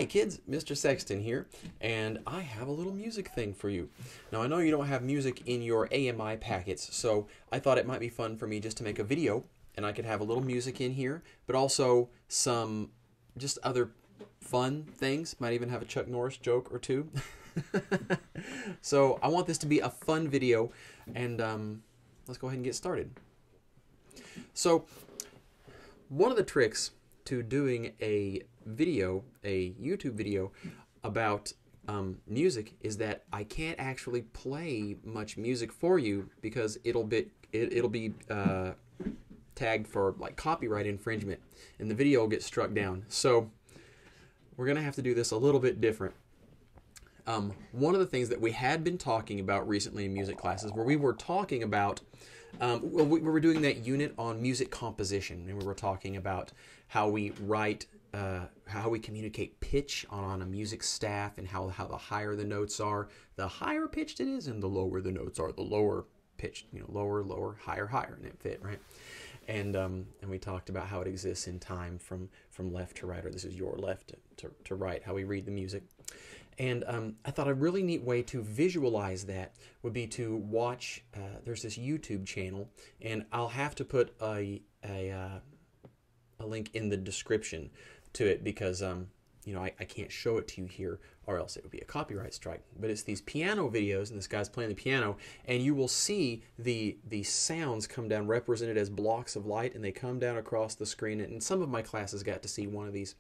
Hi kids, Mr. Sexton here, and I have a little music thing for you. Now I know you don't have music in your AMI packets, so I thought it might be fun for me just to make a video, and I could have a little music in here, but also some just other fun things. Might even have a Chuck Norris joke or two. So I want this to be a fun video, and let's go ahead and get started. So one of the tricks to doing a video, a YouTube video about music, is that I can't actually play much music for you because it'll be tagged for like copyright infringement, and the video will get struck down. So we're gonna have to do this a little bit different. One of the things that we had been talking about recently in music classes, where we were talking about well, we were doing that unit on music composition, and we were talking about how we write, how we communicate pitch on a music staff, and how the higher the notes are, the higher pitched it is, and the lower the notes are, the lower pitched, lower, lower, higher, higher, and it fit, right? And we talked about how it exists in time from left to right, or this is your left to right, how we read the music. And I thought a really neat way to visualize that would be to watch, there's this YouTube channel, and I'll have to put a link in the description to it because I can't show it to you here or else it would be a copyright strike. But it's these piano videos, and this guy's playing the piano, and you will see the sounds come down represented as blocks of light, and they come down across the screen. And some of my classes got to see one of these.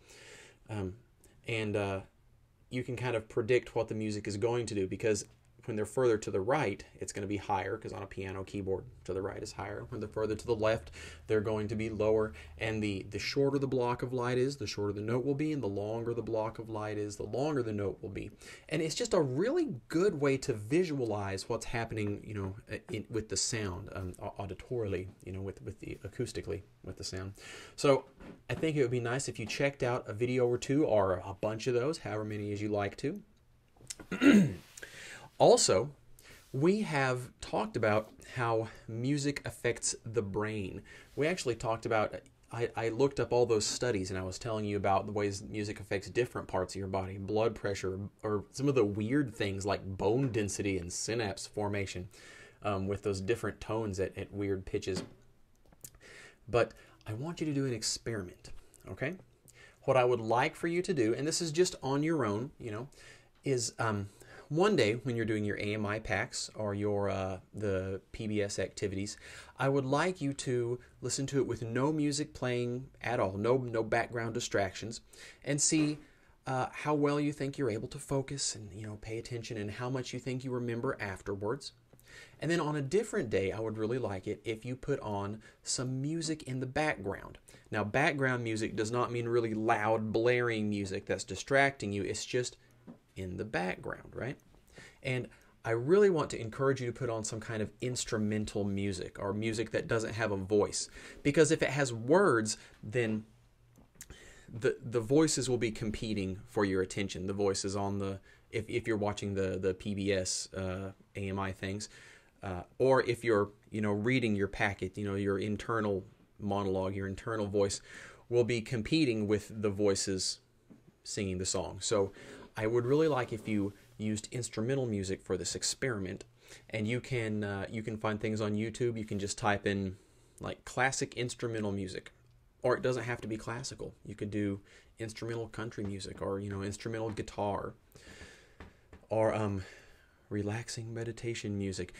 You can kind of predict what the music is going to do, because when they're further to the right, it's going to be higher, because on a piano keyboard, to the right is higher. When they're further to the left, they're going to be lower. And the shorter the block of light is, the shorter the note will be, and the longer the block of light is, the longer the note will be. And it's just a really good way to visualize what's happening, with the sound, auditorily, with the acoustically with the sound. So I think it would be nice if you checked out a video or two, or a bunch of those, however many as you like to. Also, we have talked about how music affects the brain. We actually talked about, I looked up all those studies, and I was telling you about the ways music affects different parts of your body, blood pressure, or some of the weird things like bone density and synapse formation, with those different tones at weird pitches. But I want you to do an experiment, okay? What I would like for you to do, and this is just on your own, is one day when you're doing your AMI packs or your the PBS activities, I would like you to listen to it with no music playing at all, no background distractions, and see how well you think you're able to focus and pay attention, and how much you think you remember afterwards. And then on a different day, I would really like it if you put on some music in the background. Now, background music does not mean really loud, blaring music that's distracting you. It's just in the background, right? And I really want to encourage you to put on some kind of instrumental music, or music that doesn't have a voice. Because if it has words, then the voices will be competing for your attention. The voices on the, if you're watching the PBS AMI things, or if you're reading your packet, your internal monologue, your internal voice will be competing with the voices singing the song. So I would really like if you used instrumental music for this experiment, and you can find things on YouTube. You can just type in like classic instrumental music, or it doesn't have to be classical. You could do instrumental country music, or instrumental guitar, or relaxing meditation music,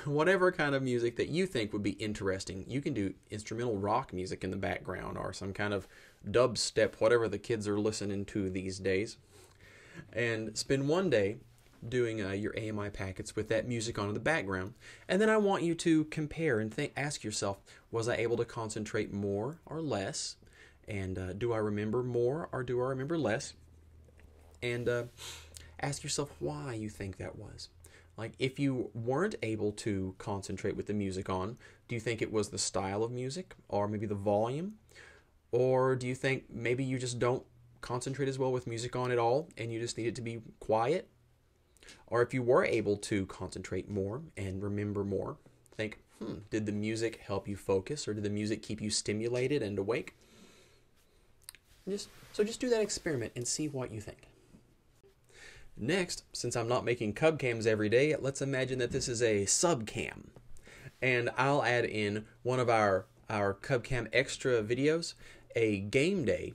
whatever kind of music that you think would be interesting. You can do instrumental rock music in the background, or some kind of dubstep, whatever the kids are listening to these days. And spend one day doing your AMI packets with that music on in the background. And then I want you to compare and ask yourself, was I able to concentrate more or less? And do I remember more or do I remember less? And ask yourself why you think that was. Like, if you weren't able to concentrate with the music on, do you think it was the style of music, or maybe the volume? Or do you think maybe you just don't concentrate as well with music on at all, and you just need it to be quiet? Or if you were able to concentrate more and remember more, think, did the music help you focus, or did the music keep you stimulated and awake? Just do that experiment and see what you think. Next, since I'm not making cub cams every day, let's imagine that this is a sub cam. And I'll add in one of our cub cam extra videos, a game day.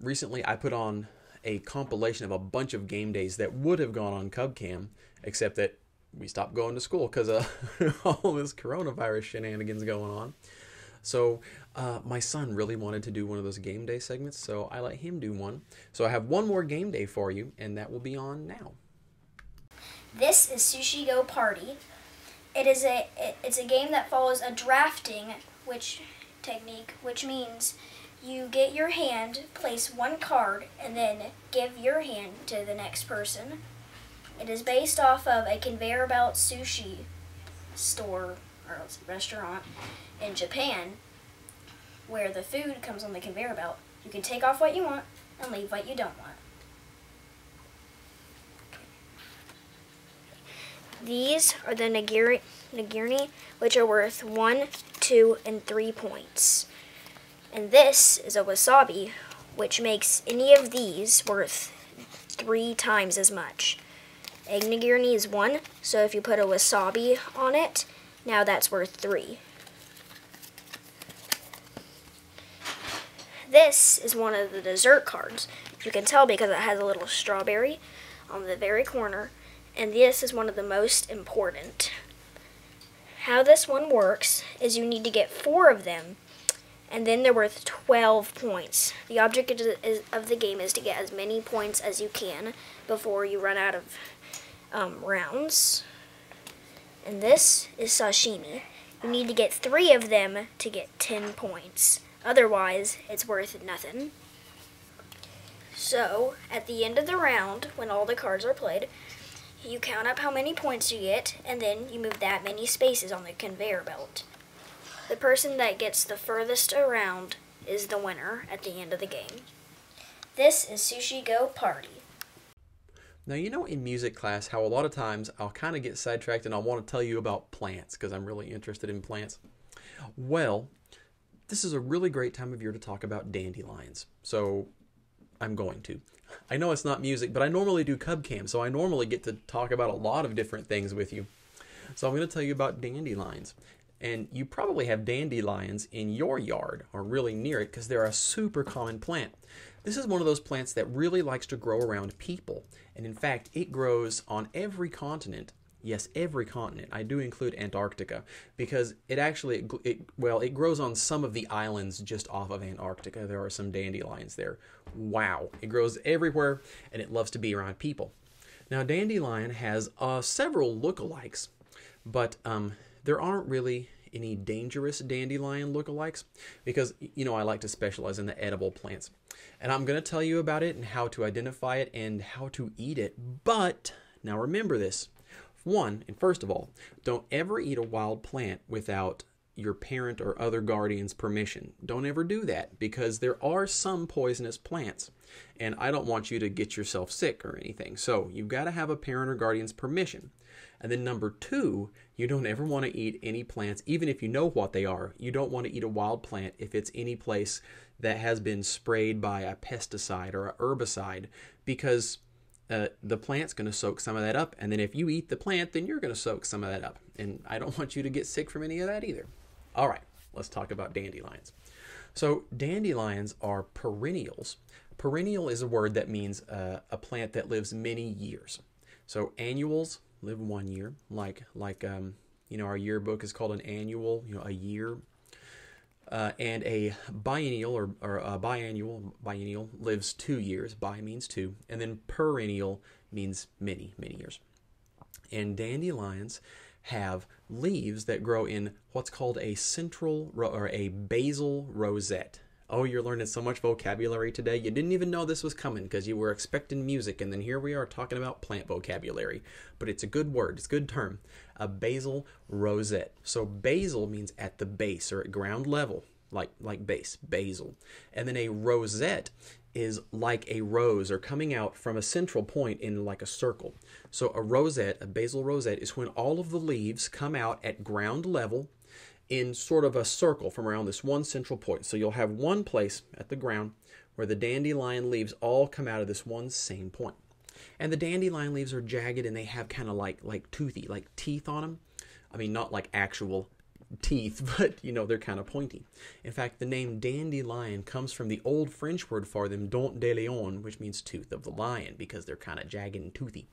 Recently I put on a compilation of a bunch of game days that would have gone on cub cam, except that we stopped going to school because of all this coronavirus shenanigans going on. So my son really wanted to do one of those game day segments, so I let him do one. So I have one more game day for you, and that will be on now. This is Sushi Go Party. It's a game that follows a drafting technique, which means you get your hand, place one card, and then give your hand to the next person. It is based off of a conveyor belt sushi store or restaurant in Japan, where the food comes on the conveyor belt. You can take off what you want and leave what you don't want. These are the nigiri, which are worth 1, 2, and 3 points. And this is a wasabi, which makes any of these worth 3 times as much. Egg nigiri is 1, so if you put a wasabi on it, now that's worth 3. This is one of the dessert cards. You can tell because it has a little strawberry on the very corner, and this is one of the most important. How this one works is you need to get 4 of them, and then they're worth 12 points. The object of the game is to get as many points as you can before you run out of rounds. And this is sashimi. You need to get 3 of them to get 10 points. Otherwise, it's worth nothing. So, at the end of the round, when all the cards are played, you count up how many points you get, and then you move that many spaces on the conveyor belt. The person that gets the furthest around is the winner at the end of the game. This is Sushi Go Party. Now, you know in music class how a lot of times I'll kind of get sidetracked and I'll want to tell you about plants because I'm really interested in plants. Well, this is a really great time of year to talk about dandelions. So I'm going to. I know it's not music, but I normally do cub cam, so I normally get to talk about a lot of different things with you. So I'm going to tell you about dandelions. And you probably have dandelions in your yard or really near it because they're a super common plant. This is one of those plants that really likes to grow around people. And in fact, it grows on every continent. Yes, every continent. I do include Antarctica because it grows on some of the islands just off of Antarctica. There are some dandelions there. Wow. It grows everywhere and it loves to be around people. Now, dandelion has several lookalikes, but there aren't really any dangerous dandelion lookalikes because, you know, I like to specialize in the edible plants. And I'm going to tell you about it and how to identify it and how to eat it. But now remember this. First of all, don't ever eat a wild plant without your parent or other guardian's permission. Don't ever do that because there are some poisonous plants and I don't want you to get yourself sick or anything. So you've got to have a parent or guardian's permission. And then number 2, you don't ever want to eat any plants, even if you know what they are. You don't want to eat a wild plant if it's any place that has been sprayed by a pesticide or a herbicide because the plant's going to soak some of that up. And then if you eat the plant, then you're going to soak some of that up. And I don't want you to get sick from any of that either. All right, let's talk about dandelions. So dandelions are perennials. Perennial is a word that means a plant that lives many years. So annuals live 1 year, like our yearbook is called an annual, a year. And a biennial or a biennial lives 2 years. Bi means 2, and then perennial means many, many years. And dandelions have leaves that grow in what's called a central or a basal rosette. Oh, you're learning so much vocabulary today. You didn't even know this was coming because you were expecting music, and then here we are talking about plant vocabulary. But it's a good word. It's a good term. A basal rosette. So basal means at the base or at ground level, like base, basal. And then a rosette is like a rose or coming out from a central point in like a circle. So a rosette, a basal rosette, is when all of the leaves come out at ground level in sort of a circle from around this one central point. So you'll have one place at the ground where the dandelion leaves all come out of this one same point. And the dandelion leaves are jagged and they have kind of like toothy, like teeth on them. I mean, not like actual teeth, but they're kind of pointy. In fact, the name dandelion comes from the old French word for them, dent de lion, which means tooth of the lion, because they're kind of jagged and toothy.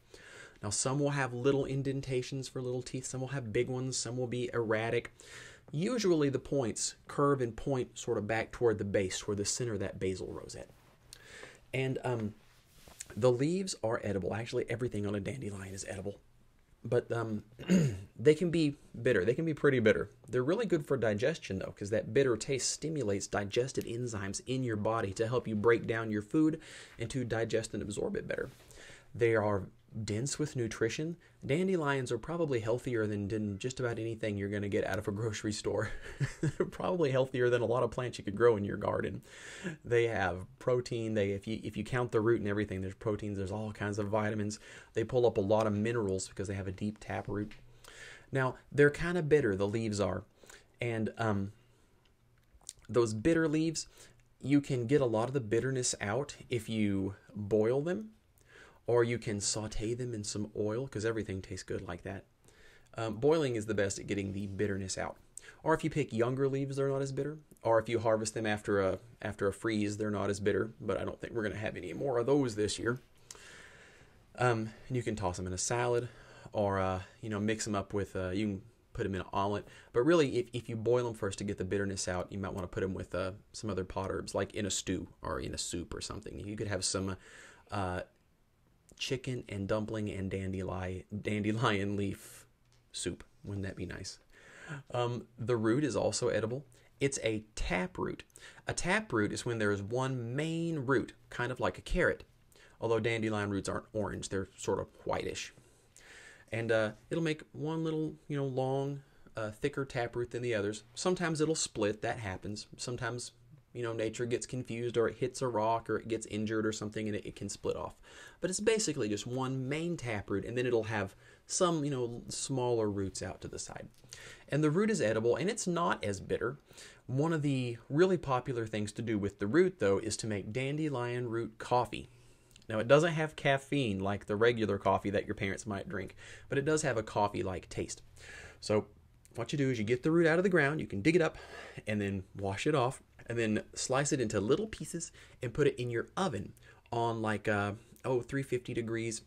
Now, some will have little indentations for little teeth, some will have big ones, some will be erratic. Usually the points curve and point sort of back toward the base, toward the center of that basal rosette. And the leaves are edible. Actually, everything on a dandelion is edible. But they can be bitter. They can be pretty bitter. They're really good for digestion, though, because that bitter taste stimulates digestive enzymes in your body to help you break down your food and to digest and absorb it better. They are dense with nutrition. Dandelions are probably healthier than just about anything you're going to get out of a grocery store. They're probably healthier than a lot of plants you could grow in your garden. They have protein. If you count the root and everything, there's proteins. There's all kinds of vitamins. They pull up a lot of minerals because they have a deep tap root. Now, they're kind of bitter, the leaves are. And those bitter leaves, you can get a lot of the bitterness out if you boil them. Or you can saute them in some oil, because everything tastes good like that. Boiling is the best at getting the bitterness out. Or if you pick younger leaves, they're not as bitter. Or if you harvest them after a freeze, they're not as bitter. But I don't think we're going to have any more of those this year. And you can toss them in a salad, or mix them up with. You can put them in an omelet. But really, if you boil them first to get the bitterness out, you might want to put them with some other pot herbs, like in a stew or in a soup or something. You could have some chicken and dumpling and dandelion leaf soup. Wouldn't that be nice? The root is also edible. It's a taproot. A taproot is when there is one main root, kind of like a carrot. Although dandelion roots aren't orange, they're sort of whitish. And it'll make one little, long, thicker taproot than the others. Sometimes it'll split. That happens. Sometimes nature gets confused, or it hits a rock, or it gets injured or something, and it can split off. But it's basically just one main taproot, and then it'll have some, smaller roots out to the side. And the root is edible, and it's not as bitter. One of the really popular things to do with the root, though, is to make dandelion root coffee. Now, it doesn't have caffeine like the regular coffee that your parents might drink, but it does have a coffee-like taste. So what you do is you get the root out of the ground, you can dig it up, and then wash it off, and then slice it into little pieces and put it in your oven on 350 degrees,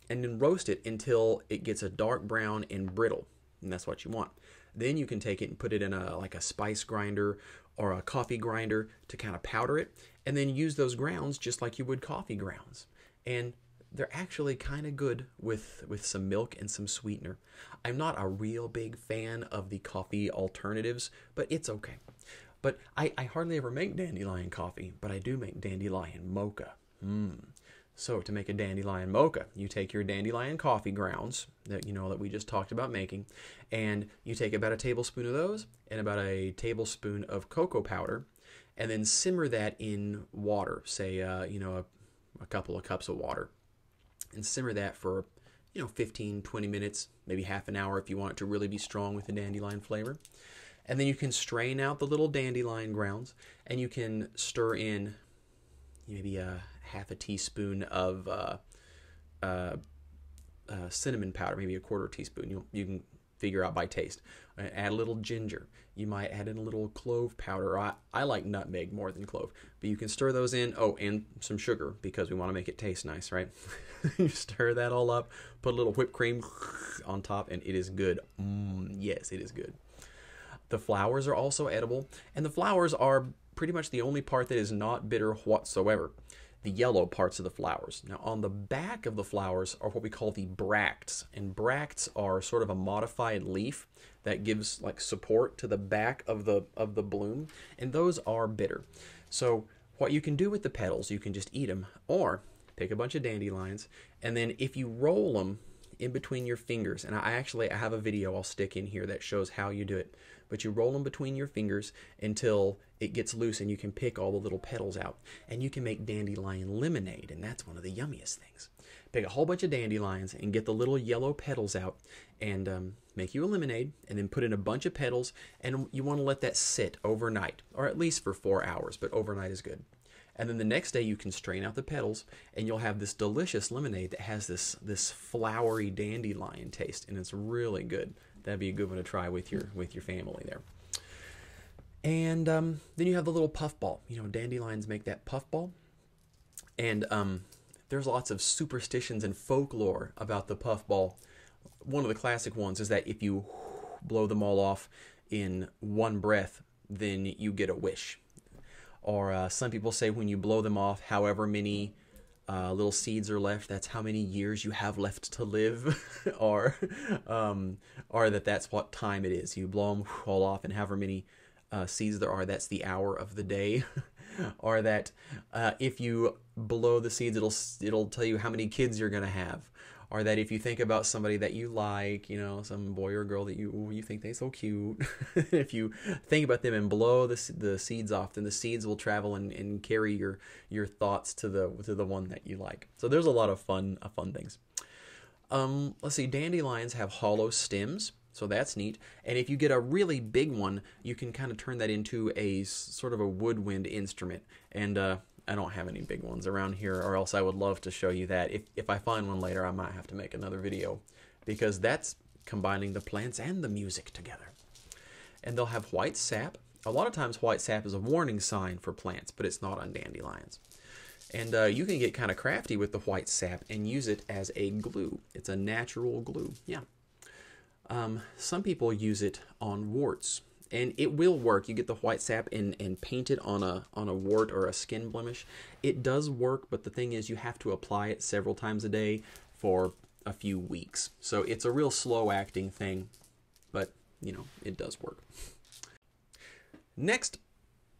and then roast it until it gets a dark brown and brittle, and that's what you want. Then you can take it and put it in a spice grinder or a coffee grinder to kind of powder it, and then use those grounds just like you would coffee grounds. And they're actually kind of good with some milk and some sweetener. I'm not a real big fan of the coffee alternatives, but it's okay. But I hardly ever make dandelion coffee, but I do make dandelion mocha. So to make a dandelion mocha, you take your dandelion coffee grounds that that we just talked about making, and you take about a tablespoon of those and about a tablespoon of cocoa powder, and then simmer that in water, say a couple of cups of water, and simmer that for 15-20 minutes, maybe half an hour if you want it to really be strong with the dandelion flavor. And then you can strain out the little dandelion grounds, and you can stir in maybe a half a teaspoon of cinnamon powder, maybe a quarter teaspoon. You can figure out by taste. Add a little ginger. You might add in a little clove powder. I like nutmeg more than clove, but you can stir those in. Oh, and some sugar, because we want to make it taste nice, right? You stir that all up, put a little whipped cream on top, and it is good. Yes, it is good. The flowers are also edible, and the flowers are pretty much the only part that is not bitter whatsoever. The yellow parts of the flowers. Now, on the back of the flowers are what we call the bracts, and bracts are sort of a modified leaf that gives support to the back of the bloom, and those are bitter. So what you can do with the petals, you can just eat them, or take a bunch of dandelions, and then if you roll them in between your fingers, and I have a video I'll stick in here that shows how you do it, but you roll them between your fingers until it gets loose and you can pick all the little petals out, and you can make dandelion lemonade, and that's one of the yummiest things. Pick a whole bunch of dandelions and get the little yellow petals out, and make you a lemonade, and then put in a bunch of petals, and you want to let that sit overnight, or at least for 4 hours, but overnight is good. And then the next day you can strain out the petals, and you'll have this delicious lemonade that has this flowery dandelion taste, and it's really good. That'd be a good one to try with your family there. And then you have the little puffball. You know, dandelions make that puffball. And there's lots of superstitions and folklore about the puffball. One of the classic ones is that if you blow them all off in one breath, then you get a wish. Or some people say when you blow them off, however many little seeds are left, that's how many years you have left to live. or that's what time it is. You blow them all off, and however many seeds there are, that's the hour of the day. Or that if you blow the seeds, it'll tell you how many kids you're gonna have. Or that if you think about somebody that you like, you know, some boy or girl that you think they're so cute, if you think about them and blow the seeds off, then the seeds will travel and carry your thoughts to the one that you like. So there's a lot of fun things. Let's see, dandelions have hollow stems. So that's neat. And if you get a really big one, you can kind of turn that into a sort of a woodwind instrument. And I don't have any big ones around here, or else I would love to show you that. If I find one later, I might have to make another video, because that's combining the plants and the music together. And they'll have white sap. A lot of times white sap is a warning sign for plants, but it's not on dandelions. And you can get kind of crafty with the white sap and use it as a glue. It's a natural glue, yeah. Some people use it on warts, and it will work. You get the white sap and paint it on a wart or a skin blemish. It does work, but the thing is you have to apply it several times a day for a few weeks. So it's a real slow acting thing, but you know, it does work. Next,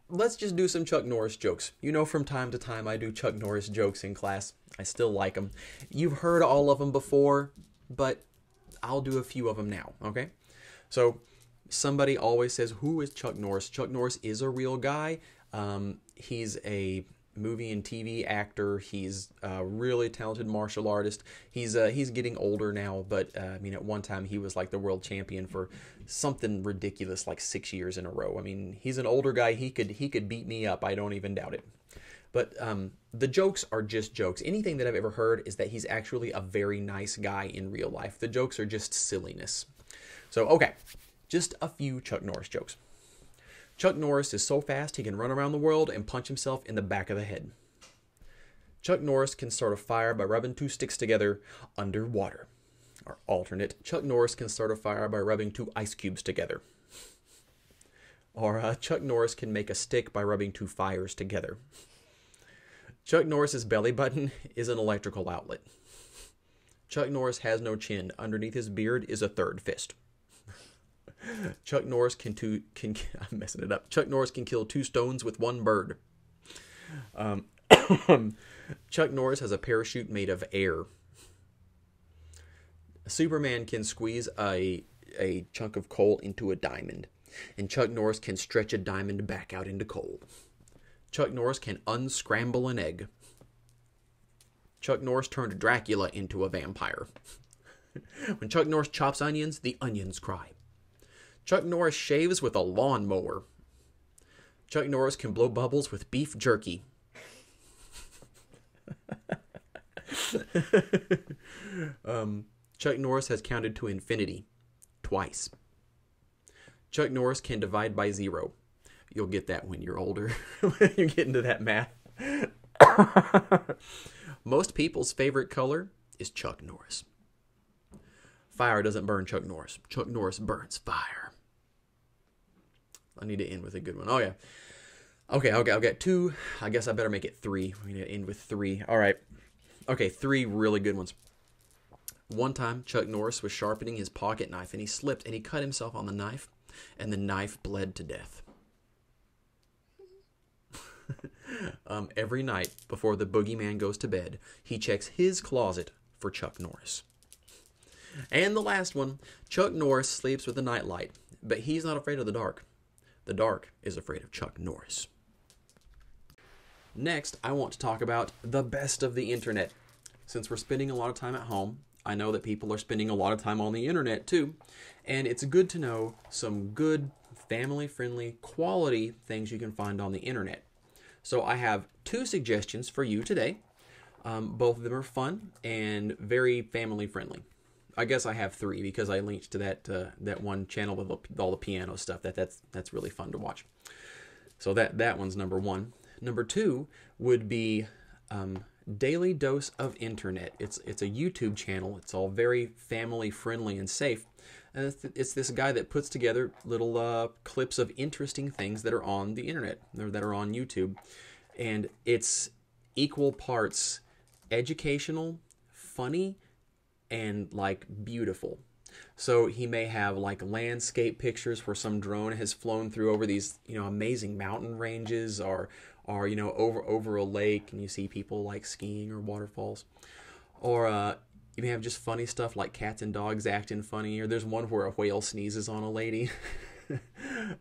let's just do some Chuck Norris jokes. You know, from time to time I do Chuck Norris jokes in class. I still like them. You've heard all of them before, but I'll do a few of them now, okay? So somebody always says, who is Chuck Norris? Chuck Norris is a real guy. He's a movie and TV actor. He's a really talented martial artist. He's getting older now, but I mean, at one time he was like the world champion for something ridiculous, like 6 years in a row. I mean, he's an older guy. He could beat me up. I don't even doubt it. But the jokes are just jokes. Anything that I've ever heard is that he's actually a very nice guy in real life. The jokes are just silliness. So, okay, just a few Chuck Norris jokes. Chuck Norris is so fast he can run around the world and punch himself in the back of the head. Chuck Norris can start a fire by rubbing two sticks together underwater. Or alternate, Chuck Norris can start a fire by rubbing two ice cubes together. Or Chuck Norris can make a stick by rubbing two fires together. Chuck Norris's belly button is an electrical outlet. Chuck Norris has no chin. Underneath his beard is a third fist. Chuck Norris can I'm messing it up. Chuck Norris can kill 2 stones with 1 bird. Chuck Norris has a parachute made of air. Superman can squeeze a chunk of coal into a diamond, and Chuck Norris can stretch a diamond back out into coal. Chuck Norris can unscramble an egg. Chuck Norris turned Dracula into a vampire. When Chuck Norris chops onions, the onions cry. Chuck Norris shaves with a lawnmower. Chuck Norris can blow bubbles with beef jerky. Chuck Norris has counted to infinity twice. Chuck Norris can divide by 0. You'll get that when you're older, when you get into that math. Most people's favorite color is Chuck Norris. Fire doesn't burn Chuck Norris. Chuck Norris burns fire. I need to end with a good one. Oh, yeah. Okay, I'll get 2. I guess I better make it 3. We're going to end with 3. All right. Okay, 3 really good ones. One time, Chuck Norris was sharpening his pocket knife, and he slipped, and he cut himself on the knife, and the knife bled to death. Every night before the boogeyman goes to bed, he checks his closet for Chuck Norris. And the last one, Chuck Norris sleeps with a nightlight, but he's not afraid of the dark. The dark is afraid of Chuck Norris. Next, I want to talk about the best of the internet. Since we're spending a lot of time at home, I know that people are spending a lot of time on the internet too, and it's good to know some good, family-friendly, quality things you can find on the internet. So I have two suggestions for you today. Both of them are fun and very family friendly. I guess I have three because I linked to that one channel with all the piano stuff. That's really fun to watch. So that one's number one. Number two would be Daily Dose of Internet. It's a YouTube channel. It's all very family friendly and safe. And it's this guy that puts together little clips of interesting things that are on the internet or that are on YouTube, and it's equal parts educational, funny, and like beautiful. So he may have like landscape pictures where some drone has flown through over these, amazing mountain ranges, or over a lake, and you see people like skiing or waterfalls. Or you may have just funny stuff like cats and dogs acting funny, or there's one where a whale sneezes on a lady.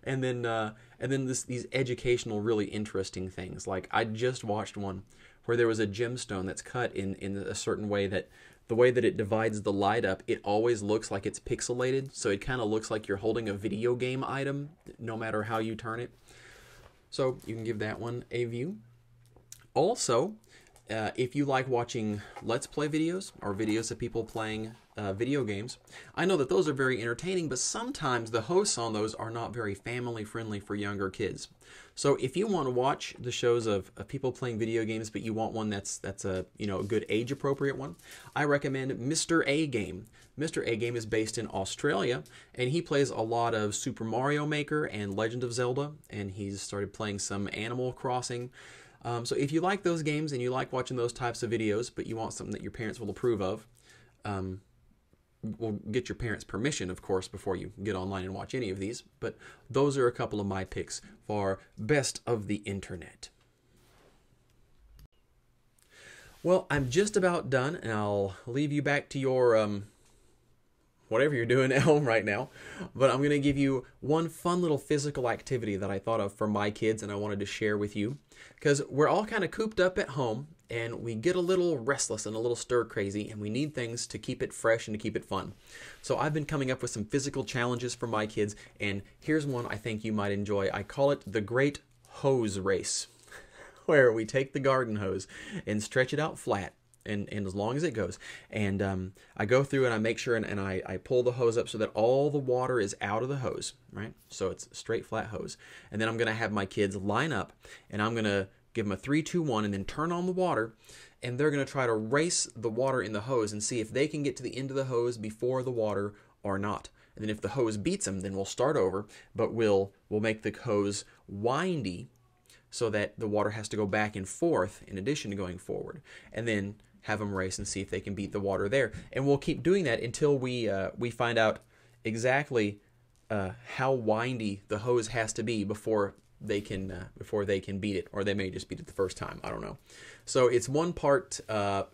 and then these educational, really interesting things. Like I just watched one where there was a gemstone that's cut in a certain way that the way that it divides the light up, it always looks like it's pixelated. So it kind of looks like you're holding a video game item, no matter how you turn it. So you can give that one a view. Also, if you like watching Let's Play videos or videos of people playing video games, I know that those are very entertaining, but sometimes the hosts on those are not very family friendly for younger kids. So if you want to watch the shows of people playing video games, but you want one that's a good age appropriate one, I recommend Mr. A Game. Mr. A Game is based in Australia, and he plays a lot of Super Mario Maker and Legend of Zelda, and he's started playing some Animal Crossing. So if you like those games and you like watching those types of videos, but you want something that your parents will approve of, we'll get your parents' permission, of course, before you get online and watch any of these. But those are a couple of my picks for best of the internet. Well, I'm just about done, and I'll leave you back to your whatever you're doing at home right now. But I'm going to give you one fun little physical activity that I thought of for my kids and I wanted to share with you. Because we're all kind of cooped up at home and we get a little restless and a little stir crazy, and we need things to keep it fresh and to keep it fun. So I've been coming up with some physical challenges for my kids, and here's one I think you might enjoy. I call it the Great Hose Race, where we take the garden hose and stretch it out flat. And as long as it goes. And I go through and I make sure and I pull the hose up so that all the water is out of the hose, right? So it's straight flat hose. And then I'm going to have my kids line up, and I'm going to give them a 3, 2, 1, and then turn on the water. And they're going to try to race the water in the hose and see if they can get to the end of the hose before the water or not. And then if the hose beats them, then we'll start over. But we'll make the hose windy so that the water has to go back and forth in addition to going forward. And then have them race and see if they can beat the water there. And we'll keep doing that until we find out exactly how windy the hose has to be before they can beat it, or they may just beat it the first time. I don't know. So it's one part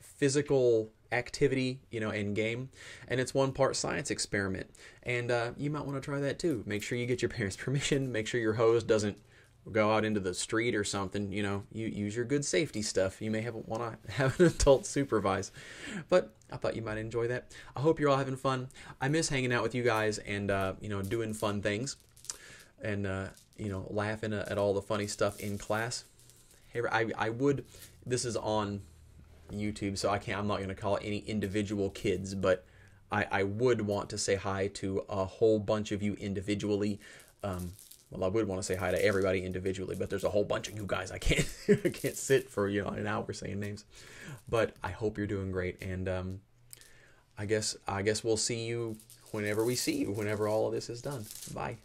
physical activity, and game, and it's one part science experiment. And you might want to try that too. Make sure you get your parents' permission. Make sure your hose doesn't go out into the street or something. You use your good safety stuff. You may want to have an adult supervise. But I thought you might enjoy that. I hope you're all having fun. I miss hanging out with you guys and doing fun things and laughing at all the funny stuff in class. Hey, I would. This is on YouTube, so I'm not going to call it any individual kids, but I would want to say hi to a whole bunch of you individually. Well, I would want to say hi to everybody individually, but there's a whole bunch of you guys. I can't sit for an hour saying names. But I hope you're doing great, and I guess we'll see you whenever we see you, whenever all of this is done. Bye.